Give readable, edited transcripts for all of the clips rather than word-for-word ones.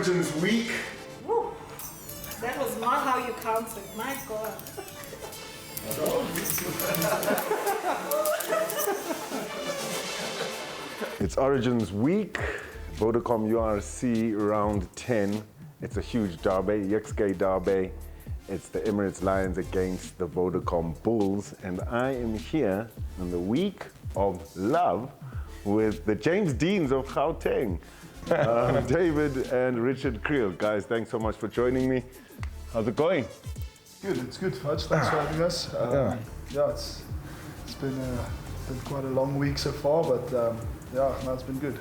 Origins Week. Woo. That was not how you counted, my God. It's Origins Week, Vodacom URC round 10. It's a huge derby, Jukskei Derby. It's the Emirates Lions against the Vodacom Bulls, and I am here in the week of love with the James Deans of Gauteng, David and Richard Kriel. Guys, thanks so much for joining me. How's it going? Good, it's good, Fudge. Thanks for having us. It's been quite a long week so far, but it's been good.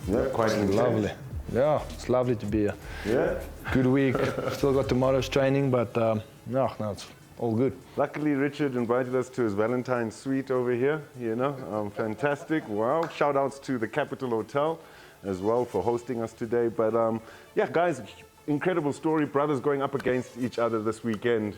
Yeah, quite lovely. Yeah, it's lovely to be here. Yeah. Good week. Still got tomorrow's training, but it's all good. Luckily, Richard invited us to his Valentine's suite over here, fantastic. Wow. Shout outs to the Capital Hotel as well for hosting us today. But guys, incredible story. Brothers going up against each other this weekend,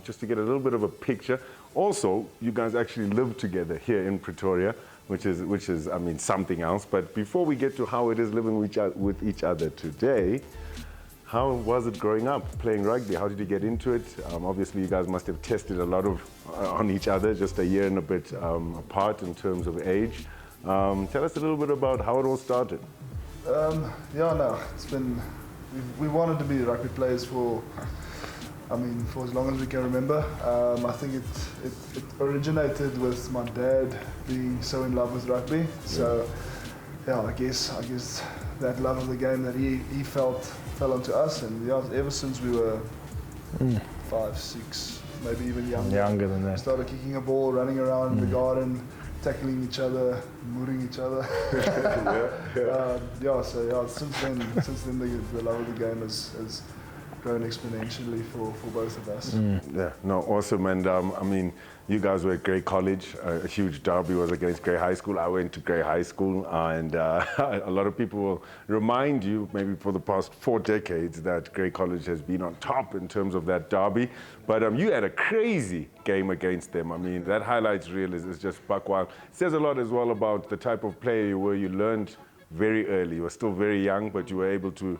just to get a little bit of a picture. Also, you guys actually live together here in Pretoria, which is, I mean, something else. But before we get to how it is living with each other today, how was it growing up, playing rugby? How did you get into it? Obviously, you guys must have tested a lot on each other, just a year and a bit apart in terms of age. Tell us a little bit about how it all started. It's been, we wanted to be rugby players for as long as we can remember. I think it originated with my dad being so in love with rugby. So, I guess that love of the game that he felt fell onto us, and ever since we were 5, 6, maybe even younger than that. Started kicking a ball, running around in the garden, tackling each other, mooring each other. Since then the love of the game has grown exponentially for both of us. Awesome. And I mean, you guys were at Grey College. A huge derby was against Grey High School. I went to Grey High School, and a lot of people will remind you, maybe for the past 4 decades, that Grey College has been on top in terms of that derby. But you had a crazy game against them. I mean, that highlights reel is just buck wild. It says a lot as well about the type of player you were. You learned very early. You were still very young, but you were able to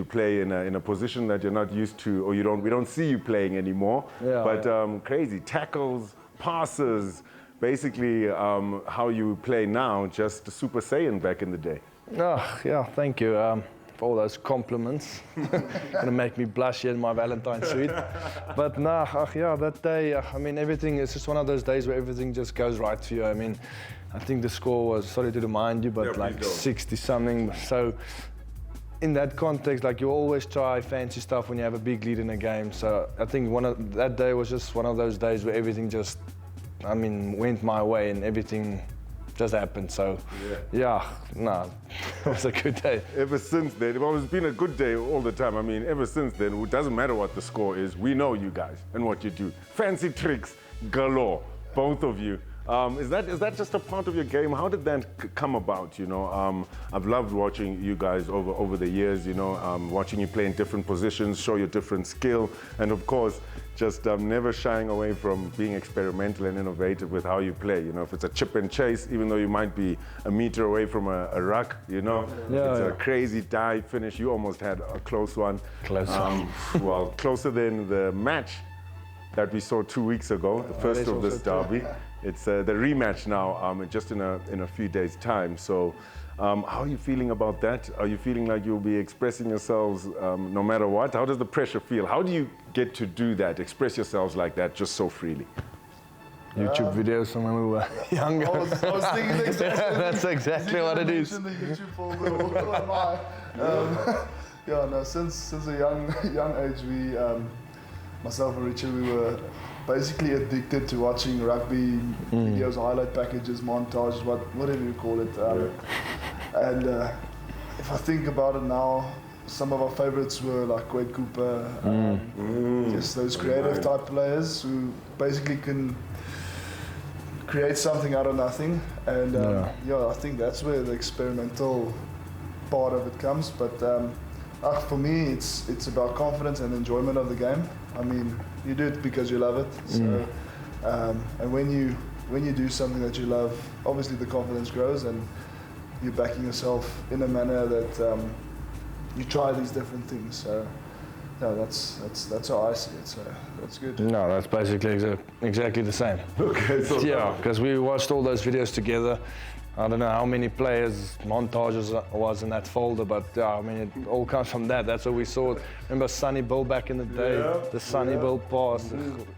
play in a position that you're not used to, or we don't see you playing anymore. But crazy tackles, passes, basically how you play now, just Super Saiyan back in the day. Thank you for all those compliments. Gonna make me blush here in my Valentine's suite. But that day, I mean, everything is just one of those days where everything just goes right for you. I mean, I think the score was, sorry to remind you, but like 60 something. So in that context, like, you always try fancy stuff when you have a big lead in a game. So I think that day was just one of those days where everything just, went my way and everything just happened. So it was a good day. Ever since then, it's been a good day all the time. I mean, ever since then, it doesn't matter what the score is. We know you guys and what you do. Fancy tricks galore, both of you. Is that just a part of your game? How did that come about? I've loved watching you guys over the years. Watching you play in different positions, show your different skill, and of course, just never shying away from being experimental and innovative with how you play. If it's a chip and chase, even though you might be a meter away from a ruck, it's a crazy dive finish. You almost had a close one. Well, closer than the match that we saw 2 weeks ago, the first of this derby. It's the rematch now, just in a few days' time. So, how are you feeling about that? Are you feeling like you'll be expressing yourselves no matter what? How does the pressure feel? How do you get to do that, express yourselves like that, just so freely? YouTube videos from when we were younger. I was thinking exactly. That's exactly what it is. The YouTube folder. Since a young age, we, myself and Richard, we were basically addicted to watching rugby videos, highlight packages, montages, whatever you call it. And if I think about it now, some of our favorites were like Quade Cooper, just those creative type players who basically can create something out of nothing. And I think that's where the experimental part of it comes. But for me, it's about confidence and enjoyment of the game. I mean, you do it because you love it. So, and when you do something that you love, obviously the confidence grows, and you're backing yourself in a manner that you try these different things. So yeah, that's how I see it. So that's good. No, that's basically exactly the same. Okay, so Yeah, because we watched all those videos together. I don't know how many players, montages was in that folder, but I mean, it all comes from that. That's what we saw. Remember Sonny Bill back in the day? Yeah, The Sonny Bill pass.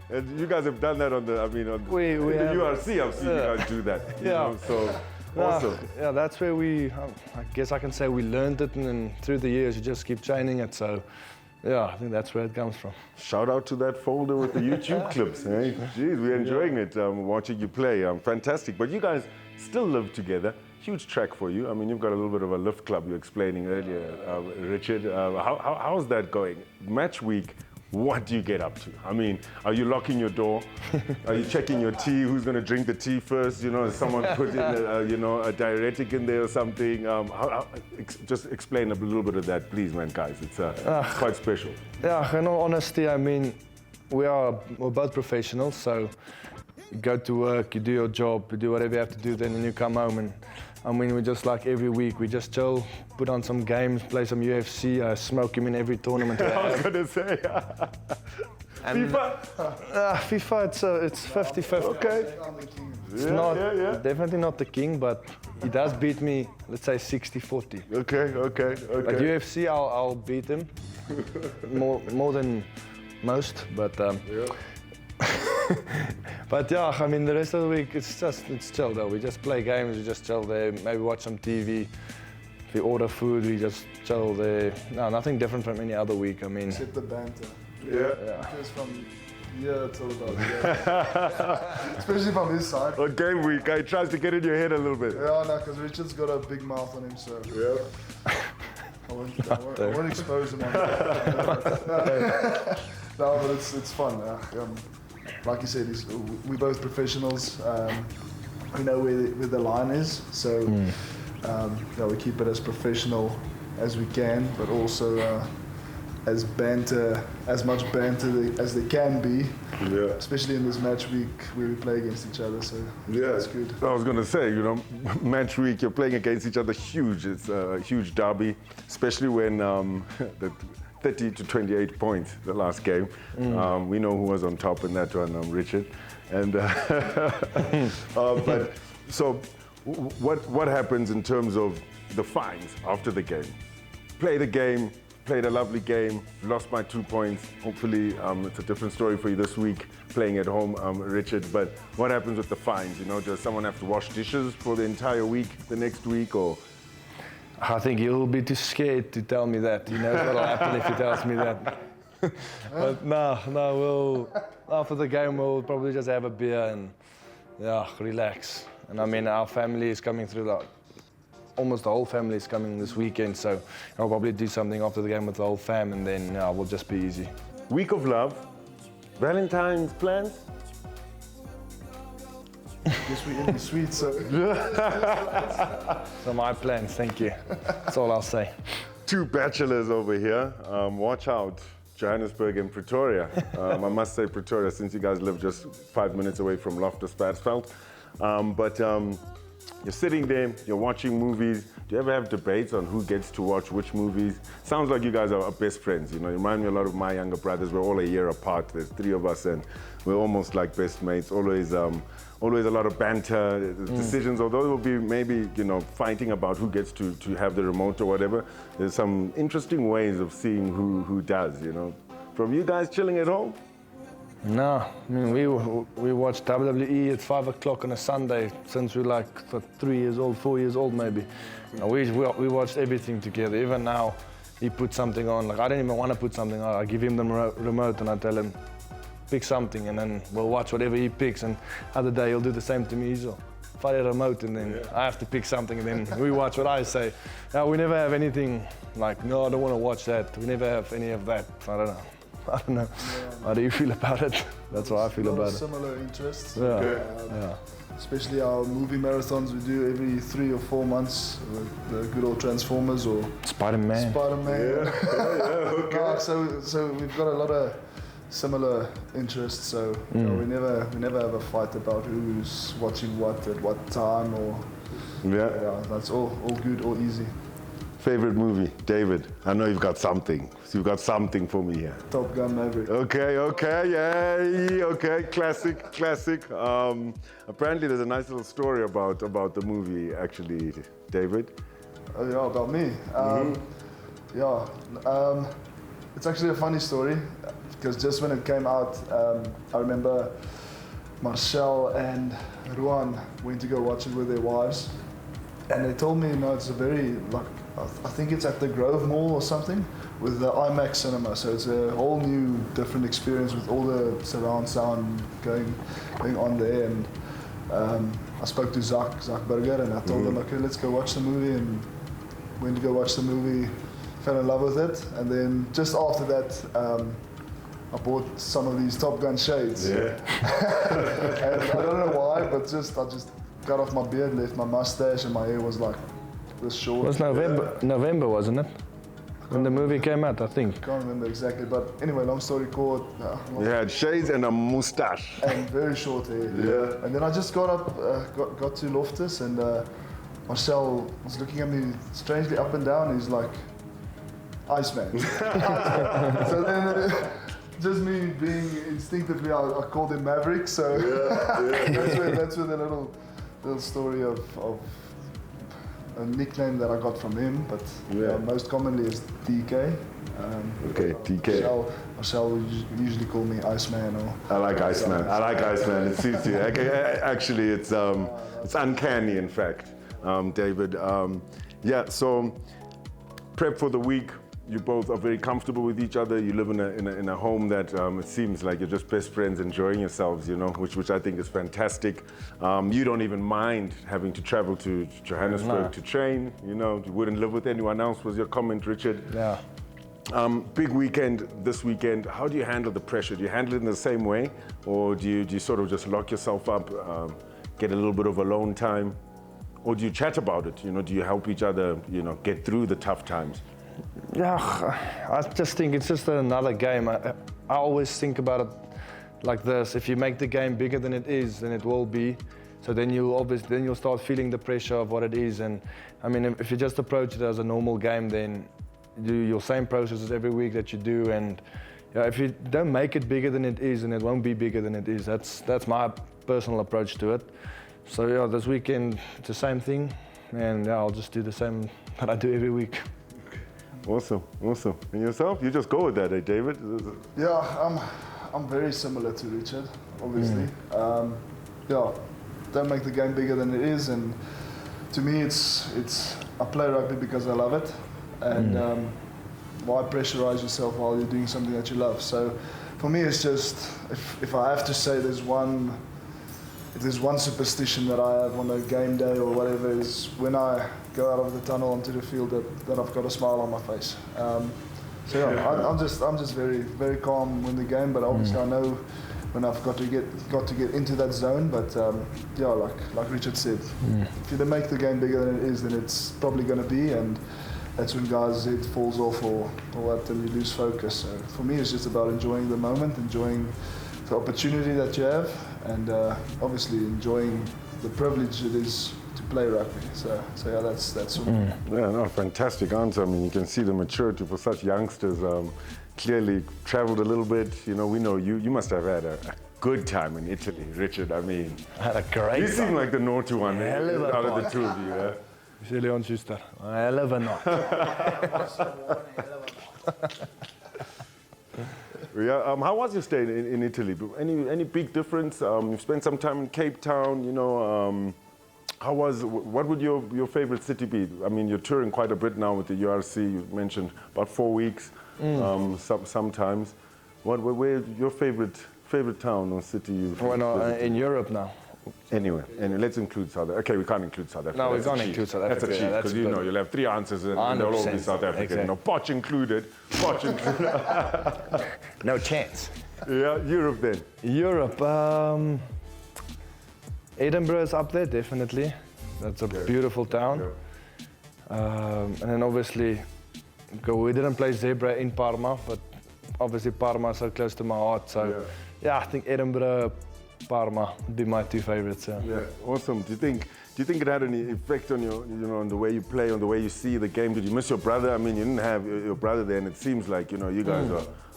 and you guys have done that on the, in the have- URC. I've seen you guys do that. You know, so awesome. Yeah, that's where I guess I can say we learned it, and then through the years you just keep training it. So yeah, I think that's where it comes from. Shout out to that folder with the YouTube clips. Eh? Jeez, we're enjoying it, watching you play. Fantastic. But you guys still live together. Huge track for you. I mean, you've got a little bit of a lift club you were explaining earlier, Richard. How's that going? Match week, what do you get up to? I mean, are you locking your door? Are you checking your tea? Who's going to drink the tea first? You know, has someone put in a diuretic in there or something? Just explain a little bit of that, please, man, guys. It's quite special. Yeah, in all honesty, I mean, we're both professionals, so you go to work, you do your job, you do whatever you have to do, then you come home, and I mean, we just like every week, we just chill, put on some games, play some UFC, I smoke him in every tournament. I was going to say, FIFA? FIFA, it's 50-50. Okay. It's definitely not the king, but he does beat me, let's say 60-40. Okay. But UFC, I'll beat him more than most, but but yeah, I mean, the rest of the week, it's chill though. We just play games, we just chill there, maybe watch some TV. If we order food, we just chill there. No, nothing different from any other week, I mean. Except the banter. Yeah. Because from here till about here. Especially from his side. On game week, he tries to get in your head a little bit. Yeah, no, because Richard's got a big mouth on him, so. Yeah. I won't expose him on that. No, but it's fun. Like you said, we're both professionals. We know where the line is, so we keep it as professional as we can, but also as much banter as they can be. Yeah. Especially in this match week where we play against each other. So that's good. I was going to say, match week, you're playing against each other, huge. It's a huge derby, especially when the 30 to 28 points the last game. We know who was on top in that one, Richard. And but so, what happens in terms of the fines after the game? Play the game. Played a lovely game, lost by 2 points. Hopefully, it's a different story for you this week, playing at home, Richard. But what happens with the fines? Does someone have to wash dishes for the entire week, the next week, or? I think he'll be too scared to tell me that. He knows what'll happen if he tells me that. But no, after the game, we'll probably just have a beer and relax. And I mean, our family is coming through that. Almost the whole family is coming this weekend, so I'll probably do something after the game with the whole fam, and then we'll just be easy. Week of love, Valentine's plans? Guess we're in the sweet, so. So my plans, thank you. That's all I'll say. 2 bachelors over here. Watch out, Johannesburg and Pretoria. I must say Pretoria, since you guys live just 5 minutes away from Loftus Versfeld. You're sitting there, you're watching movies. Do you ever have debates on who gets to watch which movies? Sounds like you guys are best friends. You remind me a lot of my younger brothers. We're all a year apart. There's 3 of us, and we're almost like best mates. Always a lot of banter, decisions. Although it will be maybe fighting about who gets to have the remote or whatever. There's some interesting ways of seeing who does. From you guys chilling at home. No, I mean, we watch WWE at 5 o'clock on a Sunday since we're like 3 years old, 4 years old maybe. We watched everything together. Even now, he puts something on. Like, I don't even want to put something on. I give him the remote and I tell him, pick something, and then we'll watch whatever he picks. And other day he'll do the same to me. He'll find a remote, and then I have to pick something, and then we watch what I say. We never have anything like, no, I don't want to watch that. We never have any of that. I don't know. Yeah. How do you feel about it? That's how I feel about it. Similar interests. Yeah. Especially our movie marathons we do every 3 or 4 months. The good old Transformers or Spider-Man. Okay. So we've got a lot of similar interests. So we never have a fight about who's watching what at what time or. Yeah, that's all good, all easy. Favorite movie, David? I know you've got something. So you've got something for me here. Top Gun Maverick. Okay, yay, okay, classic. Apparently there's a nice little story about the movie, actually, David. Oh, yeah, about me. It's actually a funny story because just when it came out, I remember Marcel and Ruan went to go watch it with their wives, and they told me, it's a very, I think it's at the Grove Mall or something, with the IMAX cinema. So it's a whole new, different experience with all the surround sound going on there. And I spoke to Zach Burger, and I told them, okay, let's go watch the movie. And went to go watch the movie, fell in love with it. And then just after that, I bought some of these Top Gun shades. Yeah. And I don't know why, but I just cut off my beard, left my mustache, and my hair was like this short. It was November, wasn't it? When the movie came out, I think. I can't remember exactly, but anyway, long story short. You had shades and a moustache. And very short hair. Yeah. And then I just got up, got to Loftus, and Marcel was looking at me strangely up and down. He's like, Iceman. So then, just me being instinctively, I called him Maverick. So that's where the little story of a nickname that I got from him, but most commonly is DK. Okay, DK. Marcel will usually call me Iceman. I like Iceman. It suits you. Actually, it's uncanny, in fact, David. So prep for the week. You both are very comfortable with each other. You live in a home that it seems like you're just best friends, enjoying yourselves, which I think is fantastic. You don't even mind having to travel to Johannesburg to train. You wouldn't live with anyone else, was your comment, Richard. Yeah. Big weekend this weekend. How do you handle the pressure? Do you handle it in the same way, or do you sort of just lock yourself up, get a little bit of alone time, or do you chat about it? Do you help each other, get through the tough times? Yeah, I just think it's just another game. I always think about it like this: if you make the game bigger than it is, then it will be. So then you'll start feeling the pressure of what it is. And I mean, if you just approach it as a normal game, then you do your same processes every week that you do. And if you don't make it bigger than it is, then it won't be bigger than it is. That's my personal approach to it. So this weekend it's the same thing, and I'll just do the same that I do every week. Awesome. And yourself? You just go with that, David? Yeah, I'm very similar to Richard, obviously. Don't make the game bigger than it is, and to me, I play rugby because I love it, and why pressurize yourself while you're doing something that you love? So, for me, it's just if I have to say if there's one superstition that I have on a game day or whatever, is when I go out of the tunnel onto the field that I've got a smile on my face. I'm just very, very calm in the game, but obviously I know when I've got to get into that zone. But like Richard said, if you don't make the game bigger than it is, then it's probably going to be, and that's when guys' head falls off or what, and you lose focus. So for me, it's just about enjoying the moment, enjoying the opportunity that you have, and obviously enjoying the privilege it is to play rugby. So that's for me. Yeah, no, fantastic answer. I mean, you can see the maturity for such youngsters. Clearly traveled a little bit. We know you must have had a good time in Italy, Richard. I mean, I had a great time. You seem like the naughty one out of the two of you. Yeah? Leon Schuster. I love it not. Yeah. How was your stay in Italy? Any big difference? You spent some time in Cape Town. What would your favorite city be? I mean, you're touring quite a bit now with the URC. You mentioned about 4 weeks. Sometimes. Where your favorite town or city you've in Europe now. Anyway, let's include South Africa. Okay, we can't include South Africa. No, we can't include South Africa. That's a cheat, because you'll have 3 answers and they'll all be South African. Exactly. Poch included. No chance. Yeah, Europe then. Europe. Edinburgh is up there, definitely. That's a beautiful town. Yeah. And then obviously, we didn't play Zebra in Parma, but obviously Parma is so close to my heart. So yeah I think Edinburgh, Parma would be my two favorites. Yeah. Yeah, awesome. Do you think it had any effect on your, on the way you play, on the way you see the game? Did you miss your brother? I mean, you didn't have your brother there, and it seems like, you guys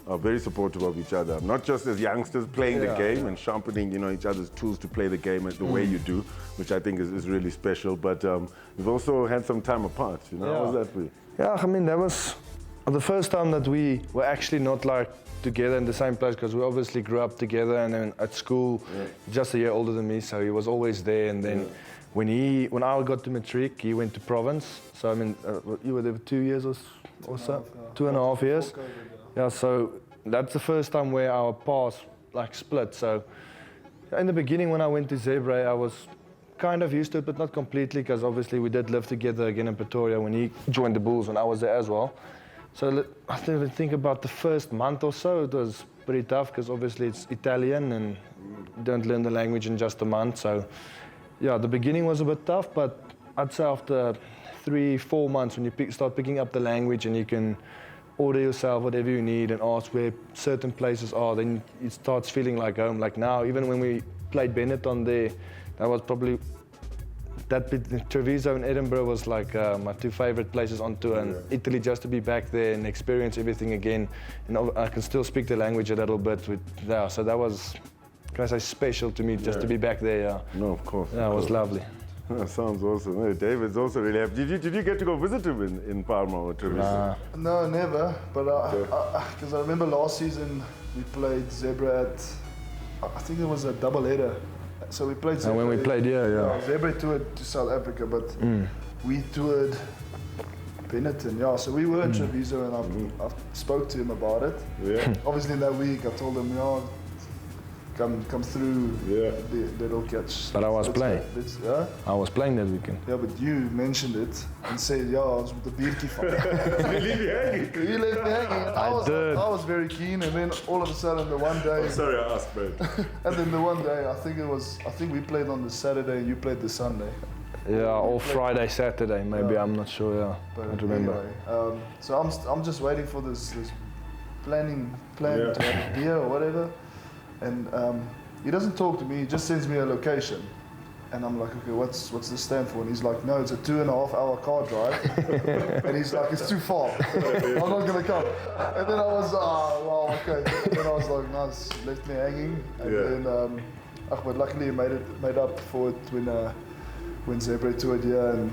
are very supportive of each other. Not just as youngsters playing the game and sharpening, each other's tools to play the game as the way you do, which I think is really special. But you've also had some time apart, How was that for you? Yeah, I mean, that was the first time that we were actually not like together in the same place, because we obviously grew up together, and then at school, just a year older than me, so he was always there. And then when I got to matric, he went to province. So I mean, you were there for 2 years or so, 2.5 years. Yeah, so that's the first time where our paths like split. So in the beginning, when I went to Zebra, I was kind of used to it, but not completely, because obviously we did live together again in Pretoria when he joined the Bulls, when I was there as well. So I think about the first month or so, it was pretty tough, because obviously it's Italian and you don't learn the language in just a month. So yeah, the beginning was a bit tough, but I'd say after 3-4 months, when you start picking up the language and you can order yourself whatever you need and ask where certain places are, then it starts feeling like home. Like now, even when we played Benetton there, that was probably, that bit, Treviso and Edinburgh was like my two favorite places on tour, and Italy, just to be back there and experience everything again. And I can still speak the language a little bit so that was, can I say, special to me, just to be back there. Yeah. No, of course. Yeah, it was lovely. That sounds awesome. Hey, David's also really happy. Did you get to go visit him in Parma or Treviso? No, never. But because I remember last season we played Zebra at, I think it was a double header. So we played Zebra. And when we played, Zebra toured to South Africa, but we toured Benetton. Yeah, so we were in Treviso, and I spoke to him about it. Yeah. Obviously in that week I told him, come through. Yeah. They'll catch. But I was playing. I was playing that weekend. Yeah, but you mentioned it and said, I was with the biertjie van. Did he leave you hanging? He left me hanging. I was very keen, and then all of a sudden the one day. Oh, sorry, I asked, mate. And then the one day, I think we played on the Saturday and you played the Sunday. Yeah, or Friday, Saturday, maybe. I'm not sure. Yeah, but I don't remember. Anyway, so I'm just waiting for this plan to have a beer or whatever. And he doesn't talk to me, he just sends me a location. And I'm like, okay, what's this stand for? And he's like, no, it's a 2.5-hour car drive. And he's like, it's too far. I'm not gonna come. And then I was, well, okay. And then I was like, nice, left me hanging. And then, but luckily he made up for it when Zebra toured here, and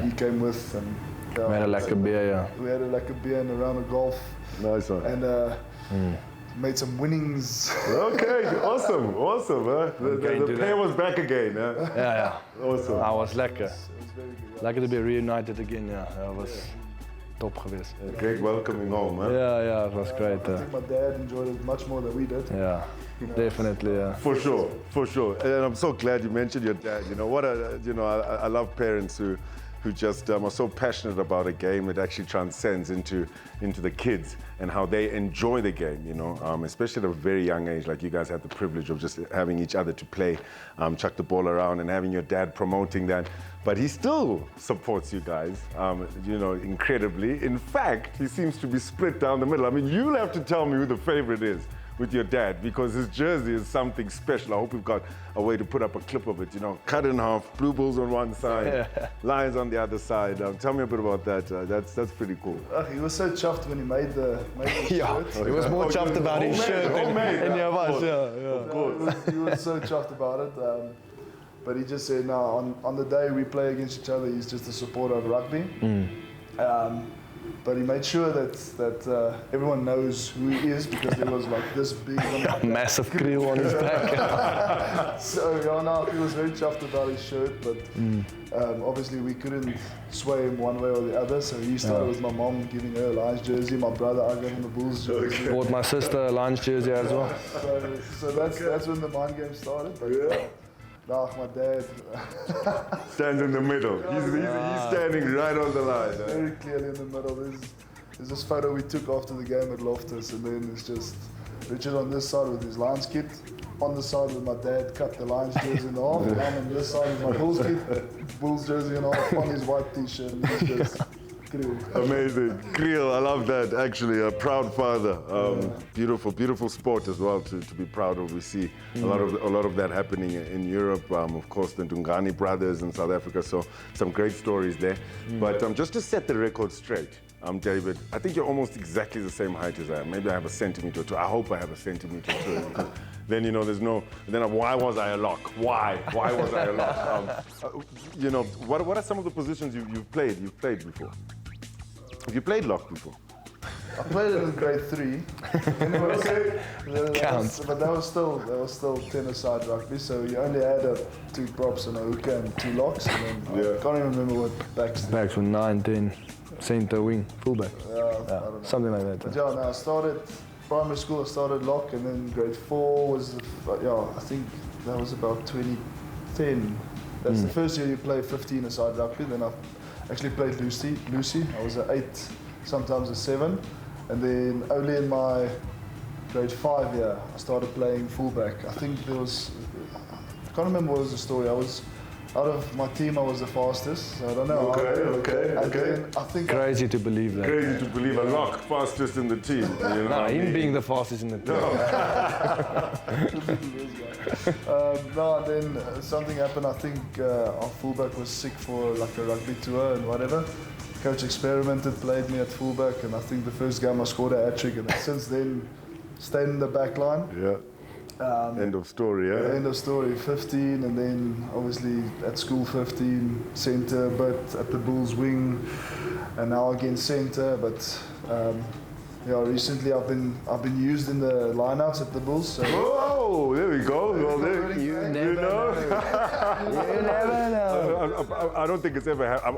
he came with, and we had a lekker beer, We had a lekker beer and a round of golf. Nice one. And made some winnings. Okay, awesome. Huh? The pair was back again. Huh? Yeah. Awesome. I was lekker. It was very good. Lekker to be reunited again. Yeah, that was top geweest. Great welcoming home, huh? Yeah, it was great. I think my dad enjoyed it much more than we did. Yeah, definitely. Yeah. For sure. And I'm so glad you mentioned your dad. I love parents who just are so passionate about a game that actually transcends into the kids and how they enjoy the game, especially at a very young age. Like you guys had the privilege of just having each other to play, chuck the ball around, and having your dad promoting that. But he still supports you guys, incredibly. In fact, he seems to be split down the middle. I mean, you'll have to tell me who the favorite is with your dad, because his jersey is something special. I hope we've got a way to put up a clip of it, cut in half, Blue Bulls on one side, Lions on the other side. Tell me a bit about that. That's pretty cool. He was so chuffed when he made the shirt. He was more chuffed about his shirt than any of us. Of course. He was so chuffed about it. But he just said, no, on the day we play against each other, he's just a supporter of rugby. But he made sure that everyone knows who he is, because there was like this big massive Kriel on his back. So he was very chuffed about his shirt, but obviously we couldn't sway him one way or the other. So he started with my mom giving her a Lions jersey, my brother I gave him a Bulls jersey. Bought my sister a Lions jersey as well. So that's when the mind game started. But, my dad stands in the middle. He's standing right on the line. Very clearly in the middle. There's this photo we took after the game at Loftus, and then it's just Richard on this side with his Lions kit, on the side with my dad cut the Lions jersey in half, and on this side with my Bulls kit, Bulls jersey in half, on his white t-shirt. And he's just Amazing. Kriel, I love that, actually. A proud father. Beautiful, beautiful sport as well to be proud of. We see a lot of that happening in Europe. Of course, the Dungani brothers in South Africa. So some great stories there. But just to set the record straight, David, I think you're almost exactly the same height as I am. Maybe I have a centimeter or two. I hope I have a centimeter or two. Because then, there's no... Then why was I a lock? Why? Why was I a lock? What are some of the positions you've played before? Have you played lock before? I played it in grade 3. Counts. But that was still 10-a-side rugby, so you only had 2 props and a hooker and 2 locks. And then I can't even remember what backs. Backs were 9, 10, centre, wing, fullback. I don't know. Something like that. But I started primary school. I started lock, and then grade 4 was I think that was about 2010. That's the first year you play 15-a-side rugby. Then I actually played Lucy. I was an 8, sometimes a 7, and then only in my grade 5 year I started playing fullback. I think I can't remember what was the story. I was out of my team, I was the fastest. So I don't know. Okay. I think Crazy to believe that. Crazy to believe a lock fastest in the team. No, him being the fastest in the team. and then something happened. I think our fullback was sick for like a rugby tour and whatever. Coach experimented, played me at fullback, and I think the first game I scored a hat-trick, and since then stayed in the back line. Yeah. End of story, yeah? End of story, 15, and then obviously at school 15, centre, but at the Bulls wing, and now again centre, but recently I've been used in the lineouts at the Bulls. So. Whoa, there we go. Well, there, you know. You never know. I don't think it's ever happened.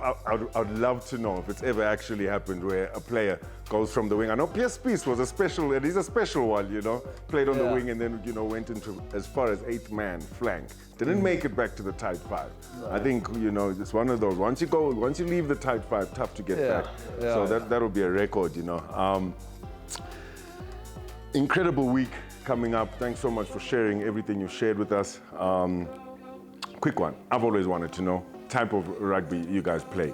I'd love to know if it's ever actually happened where a player goes from the wing. I know Pierce Spies was a special, and he's a special one, played on the wing and then, went into as far as 8th man flank. Didn't make it back to the tight 5. No. I think, it's one of those. Once you leave the tight 5, tough to get back. Yeah. So that'll be a record, Incredible week coming up. Thanks so much for sharing everything you shared with us. Quick one. I've always wanted to know type of rugby you guys play.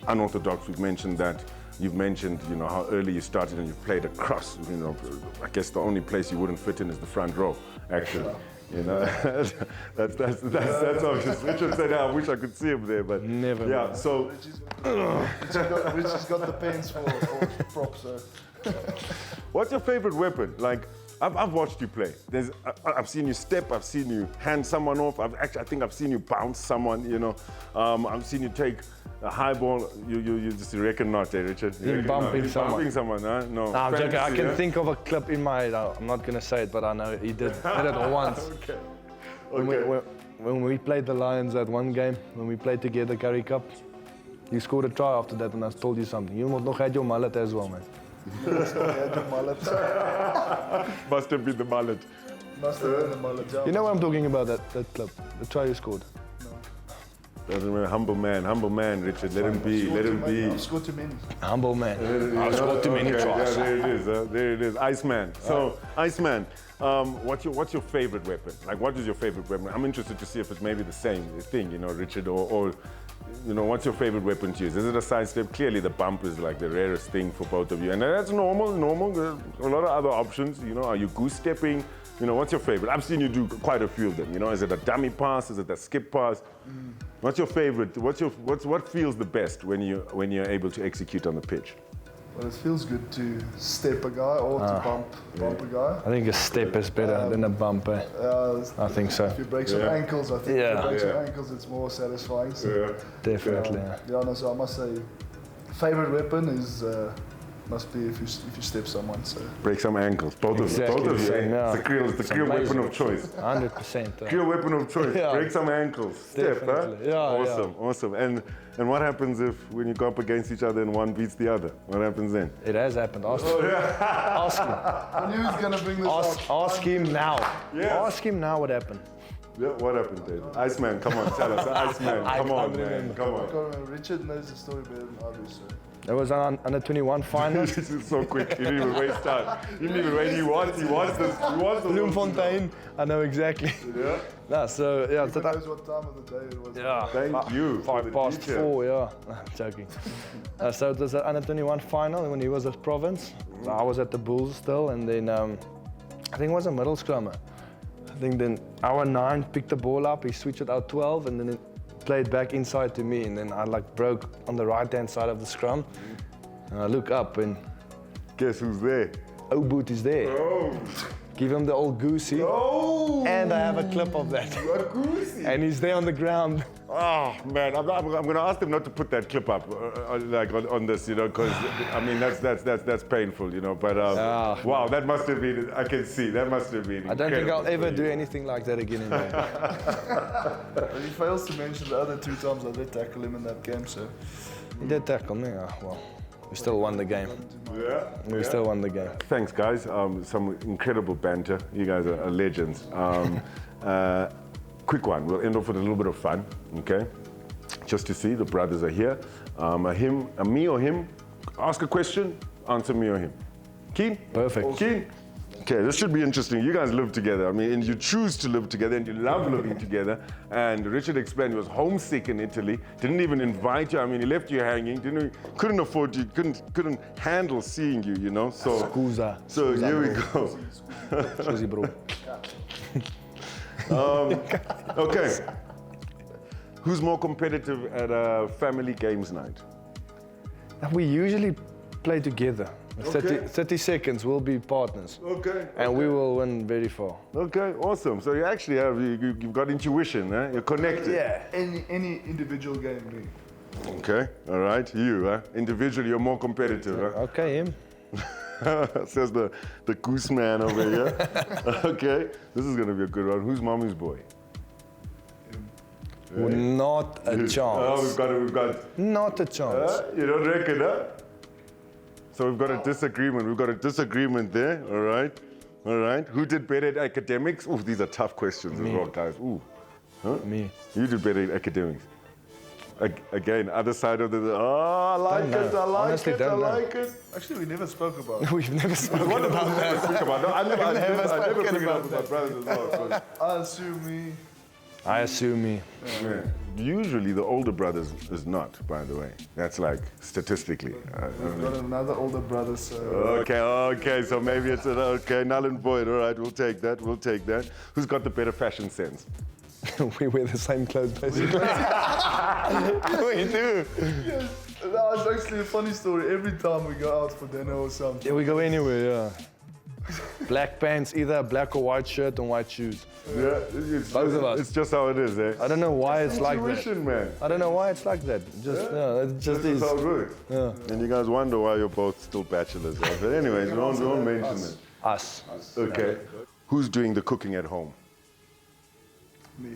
Unorthodox. We've mentioned that. You've mentioned, how early you started and you've played across. I guess the only place you wouldn't fit in is the front row, actually. That's obvious. Richard said, I wish I could see him there, but never. Yeah. So Richard's got the pens for props. So. What's your favorite weapon? Like, I've watched you play. I've seen you step. I've seen you hand someone off. I think I've seen you bounce someone. I've seen you take a high ball. You just reckon not, Richard? Bumping someone. Bumping someone, huh? No. I'm joking. I can think of a clip in my head. I'm not gonna say it, but I know he did it once. Okay. When we played the Lions at one game, when we played together, Currie Cup, you scored a try after that, and I told you something. You must have had your mullet as well, man. Must have been the mullet. You know what I'm talking about, that club, the try you scored? Doesn't matter. Humble man, Richard. Let him be. I've scored too many. Humble man. I've scored too many tries. Yeah, there it is. Iceman. So, Iceman, what's your favorite weapon? Like, what is your favorite weapon? I'm interested to see if it's maybe the same thing, Richard, or what's your favorite weapon to use? Is it a sidestep? Clearly, the bump is like the rarest thing for both of you, and that's normal. There's a lot of other options. Are you goose stepping? What's your favorite? I've seen you do quite a few of them. Is it a dummy pass? Is it a skip pass? What's your favorite? What feels the best when you're able to execute on the pitch? Well, it feels good to step a guy or to bump a guy. I think a step is better than a bump. I think so. If you break some ankles, I think if you break some ankles, it's more satisfying. So, definitely. So I must say, favorite weapon is must be if you step someone. So break some ankles, both of you. Yeah. It's the Kriel weapon of choice. 100%. Kriel weapon of choice. Yeah. Break some ankles. Step, huh? Yeah. Awesome. And what happens when you go up against each other and one beats the other? What happens then? It has happened. Ask him. I knew he was gonna bring this up. Ask him now. Yes. Ask him now what happened. Yeah, what happened, Dave? Iceman, come on, tell us. Iceman, come on, man. Come on. Richard knows the story better than I do, so. There was an under 21 final. This is so quick. You didn't even waste time. You didn't even wait. He wants the Bloemfontein. I know exactly. Yeah. No, so yeah. Who knows what time of the day it was? Yeah. Thank you. for the 4:05, detail. yeah. I'm joking. So it was an under 21 final when he was at Province. So I was at the Bulls still, and then I think it was a middle scrummer. I think then our 9 picked the ball up, he switched it out 12, and then it played back inside to me, and then I like broke on the right-hand side of the scrum. And I look up, and Guess who's there? Oboot is there. Oh. Give him the old goosey, Oh. and I have a clip of that. A goosey. And he's there on the ground. Oh man, I'm going to ask them not to put that clip up, on this, you know, because I mean that's painful, you know. But wow, that must have been. I can see that must have been. I don't think I'll incredible ever for do you. anything like that again in my life. But he fails to mention the other 2 times I did tackle him in that game, so. He did tackle me. Well, we still won the game. Yeah. We still won the game. Thanks, guys. Some incredible banter. You guys are legends. Quick one. We'll end off with a little bit of fun, okay? Just to see the brothers are here. Me or him? Ask a question. Answer me or him. Keen? Perfect. Keen? Okay, this should be interesting. You guys live together. I mean, and you choose to live together, and you love living together. And Richard explained he was homesick in Italy. Didn't even invite you. I mean, he left you hanging. Couldn't afford you. Couldn't handle seeing you. You know. So. Scusa. So here we go. Scusi, bro. Okay. Who's more competitive at a family games night? We usually play together. Okay. 30 seconds, we'll be partners. Okay. And we will win very far. Okay, awesome. So you actually have you've got intuition, eh? You're connected. Yeah. Any individual game, me. Okay, all right. You, individually, you're more competitive, huh? Okay, him. Says the goose man over here. Okay, this is gonna be a good one. Who's mommy's boy? Not a Oh, chance. we've got. Not a chance. You don't reckon, huh? So we've got a disagreement. We've got a disagreement there. All right, all right. Who did better at academics? Ooh, these are tough questions as well, guys. Ooh, huh? Me. You did better at academics. Again, other side of the. Oh, I like Don't it. know. I like Honestly, it. I don't know. like it. Actually, we never spoke about it. We've never spoken What about about that? Speak about? No, I never spoken bring it up about with my brothers as well. 'Cause, I assume me. I assume me. yeah, usually the older brothers is not. By the way, that's like statistically. We've got another older brother, so. Okay. So maybe it's okay. Null and void. All right, we'll take that. We'll take that. Who's got the better fashion sense? We wear the same clothes, basically. We do. Yes. No, it's actually a funny story. Every time we go out for dinner or something. Yeah, we go anywhere, yeah. Black pants, either a black or white shirt and white shoes. Yeah, it's Both of us. It's just how it is, eh? I don't know why it's like that. Intuition, man. I don't know why it's like that. Just, yeah, it just This is is. how it works. Yeah. And you guys wonder why you're both still bachelors. Eh? But anyways, we won't mention it. Us. Okay. Who's doing the cooking at home? Me.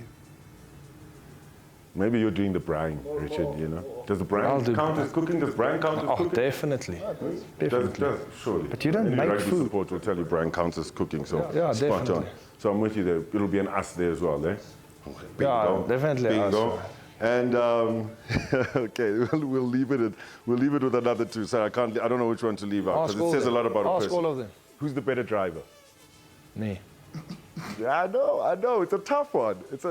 Maybe you're doing the brine, Richard, you know? Does the I'll brine do- count as cooking? Does brine count as Oh, cooking? definitely. Does, surely. But you don't Any make rugby food. support will tell you brine counts as cooking, so Yeah, spot on. definitely. So I'm with you there. It'll be an us there as well, eh? Yeah, definitely us. Bingo. And okay, we'll leave it with another 2. So I don't know which one to leave out Ask because all it says a them. lot about a Ask person. all of them. Who's the better driver? Me. Yeah, I know. It's a tough one. It's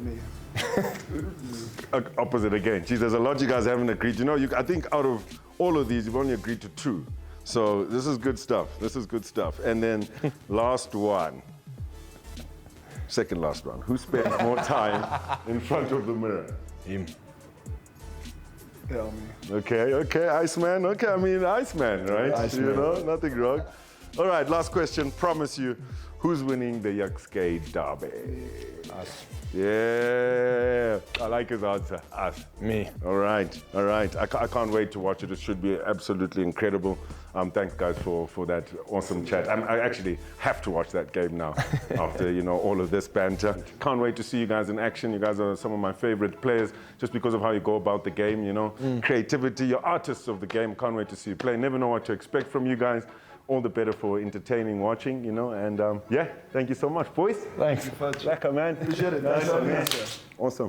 Me. opposite again. Geez, there's a lot you guys haven't agreed. You know, I think out of all of these, you've only agreed to 2. So this is good stuff. And then last one. Second last one. Who spends more time in front of the mirror? Him. Yeah, me. Okay, Iceman. Okay, I mean Iceman, right? Iceman. You know, nothing wrong. All right, last question. Promise you, who's winning the Jukskei Derby? Us. Yeah, I like his answer. Us. Me. All right. I can't wait to watch it. It should be absolutely incredible. Thanks, guys, for that awesome chat. I actually have to watch that game now after all of this banter. Can't wait to see you guys in action. You guys are some of my favorite players just because of how you go about the game. Creativity. You're artists of the game. Can't wait to see you play. Never know what to expect from you guys. All the better for entertaining watching. And yeah, thank you so much, boys. Thanks. Lekker, man. Appreciate it. Nice Nice one, having man. us here. Awesome.